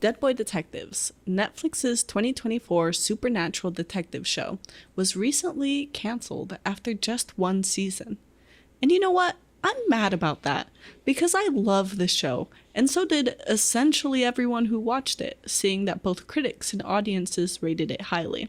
Dead Boy Detectives, Netflix's 2024 supernatural detective show, was recently canceled after just one season. And you know what? I'm mad about that, because I love this show, and so did essentially everyone who watched it, seeing that both critics and audiences rated it highly.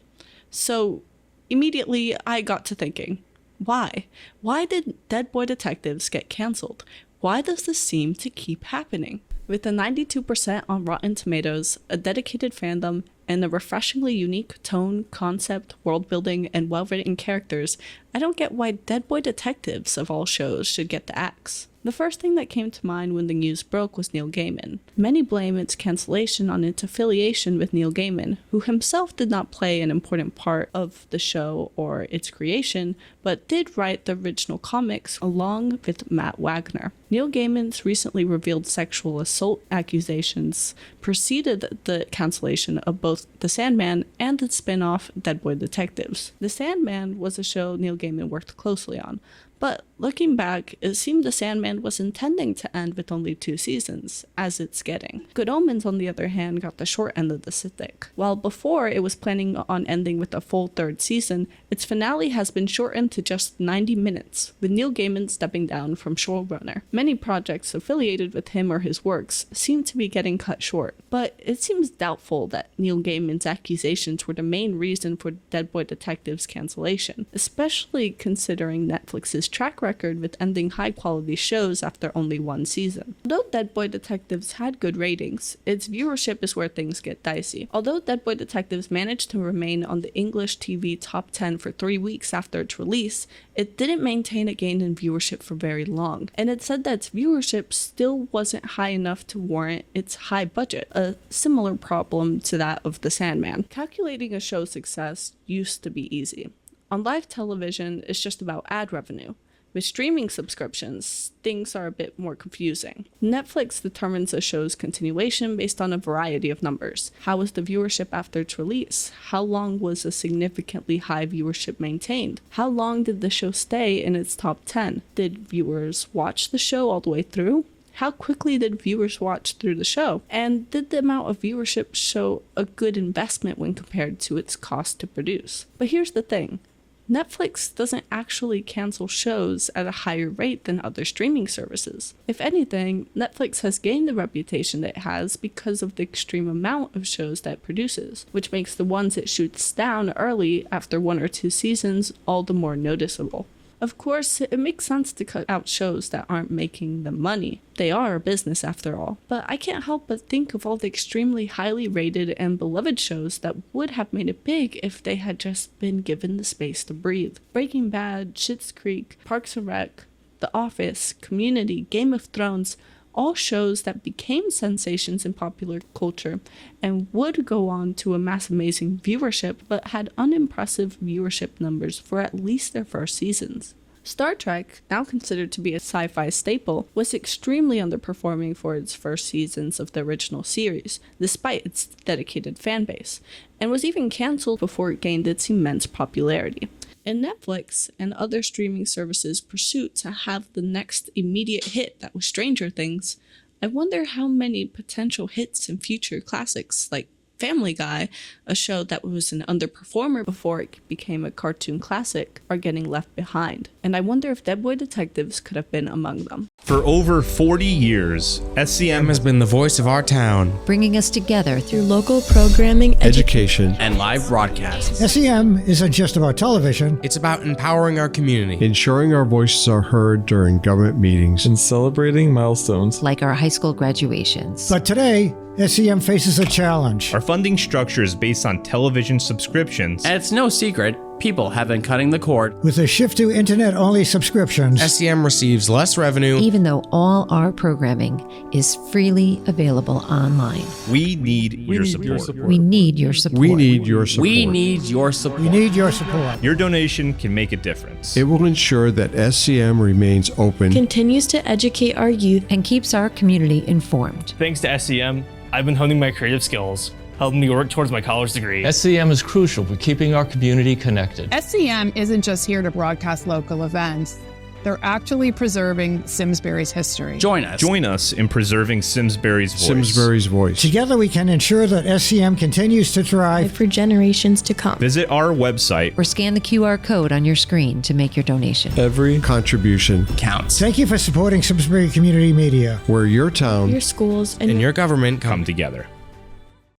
So, immediately I got to thinking, why? Why did Dead Boy Detectives get canceled? Why does this seem to keep happening? With a 92% on Rotten Tomatoes, a dedicated fandom, and a refreshingly unique tone, concept, world building, and well-written characters, I don't get why Dead Boy Detectives of all shows should get the axe. The first thing that came to mind when the news broke was Neil Gaiman. Many blame its cancellation on its affiliation with Neil Gaiman, who himself did not play an important part of the show or its creation, but did write the original comics along with Matt Wagner. Neil Gaiman's recently revealed sexual assault accusations preceded the cancellation of both The Sandman and the spin-off Dead Boy Detectives. The Sandman was a show Neil Gaiman worked closely on, but looking back, it seemed The Sandman was intending to end with only 2 seasons, as it's getting. Good Omens, on the other hand, got the short end of the stick. While before it was planning on ending with a full 3rd season, its finale has been shortened to just 90 minutes, with Neil Gaiman stepping down from showrunner. Many projects affiliated with him or his works seem to be getting cut short, but it seems doubtful that Neil Gaiman's accusations were the main reason for Dead Boy Detectives' cancellation, especially considering Netflix's track record with ending high-quality shows after only 1 season. Although Dead Boy Detectives had good ratings, its viewership is where things get dicey. Although Dead Boy Detectives managed to remain on the English TV top 10 for 3 weeks after its release, it didn't maintain a gain in viewership for very long, and it said that its viewership still wasn't high enough to warrant its high budget, a similar problem to that of The Sandman. Calculating a show's success used to be easy. On live television, it's just about ad revenue. With streaming subscriptions, things are a bit more confusing. Netflix determines a show's continuation based on a variety of numbers. How was the viewership after its release? How long was a significantly high viewership maintained? How long did the show stay in its top 10? Did viewers watch the show all the way through? How quickly did viewers watch through the show? And did the amount of viewership show a good investment when compared to its cost to produce? But here's the thing. Netflix doesn't actually cancel shows at a higher rate than other streaming services. If anything, Netflix has gained the reputation that it has because of the extreme amount of shows that it produces, which makes the ones it shoots down early after 1 or 2 seasons all the more noticeable. Of course, it makes sense to cut out shows that aren't making them money. They are a business after all. But I can't help but think of all the extremely highly rated and beloved shows that would have made it big if they had just been given the space to breathe. Breaking Bad, Schitt's Creek, Parks and Rec, The Office, Community, Game of Thrones, all shows that became sensations in popular culture and would go on to amass amazing viewership, but had unimpressive viewership numbers for at least their first seasons. Star Trek, now considered to be a sci-fi staple, was extremely underperforming for its first seasons of the original series, despite its dedicated fanbase, and was even cancelled before it gained its immense popularity. In Netflix and other streaming services' pursuit to have the next immediate hit that was Stranger Things, I wonder how many potential hits and future classics like Family Guy, a show that was an underperformer before it became a cartoon classic, are getting left behind. And I wonder if Dead Boy Detectives could have been among them. For over 40 years, SCM has been the voice of our town, bringing us together through local programming, education, and live broadcasts. SEM isn't just about television. It's about empowering our community, ensuring our voices are heard during government meetings, and celebrating milestones like our high school graduations. But today, SEM faces a challenge. Our funding structure is based on television subscriptions. And it's no secret, people have been cutting the cord. With a shift to internet-only subscriptions, SEM receives less revenue, even though all our programming is freely available online. We need your support. We need your support. We need your support. We need your support. We need your support. Your donation can make a difference. It will ensure that SCM remains open, continues to educate our youth, and keeps our community informed. Thanks to SCM, I've been honing my creative skills, helping me work towards my college degree. SCM is crucial for keeping our community connected. SCM isn't just here to broadcast local events. They're actually preserving Simsbury's history. Join us. Join us in preserving Simsbury's voice. Simsbury's voice. Together we can ensure that SCM continues to thrive for generations to come. Visit our website or scan the QR code on your screen to make your donation. Every contribution counts. Thank you for supporting Simsbury Community Media, where your town, your schools, and your government come together.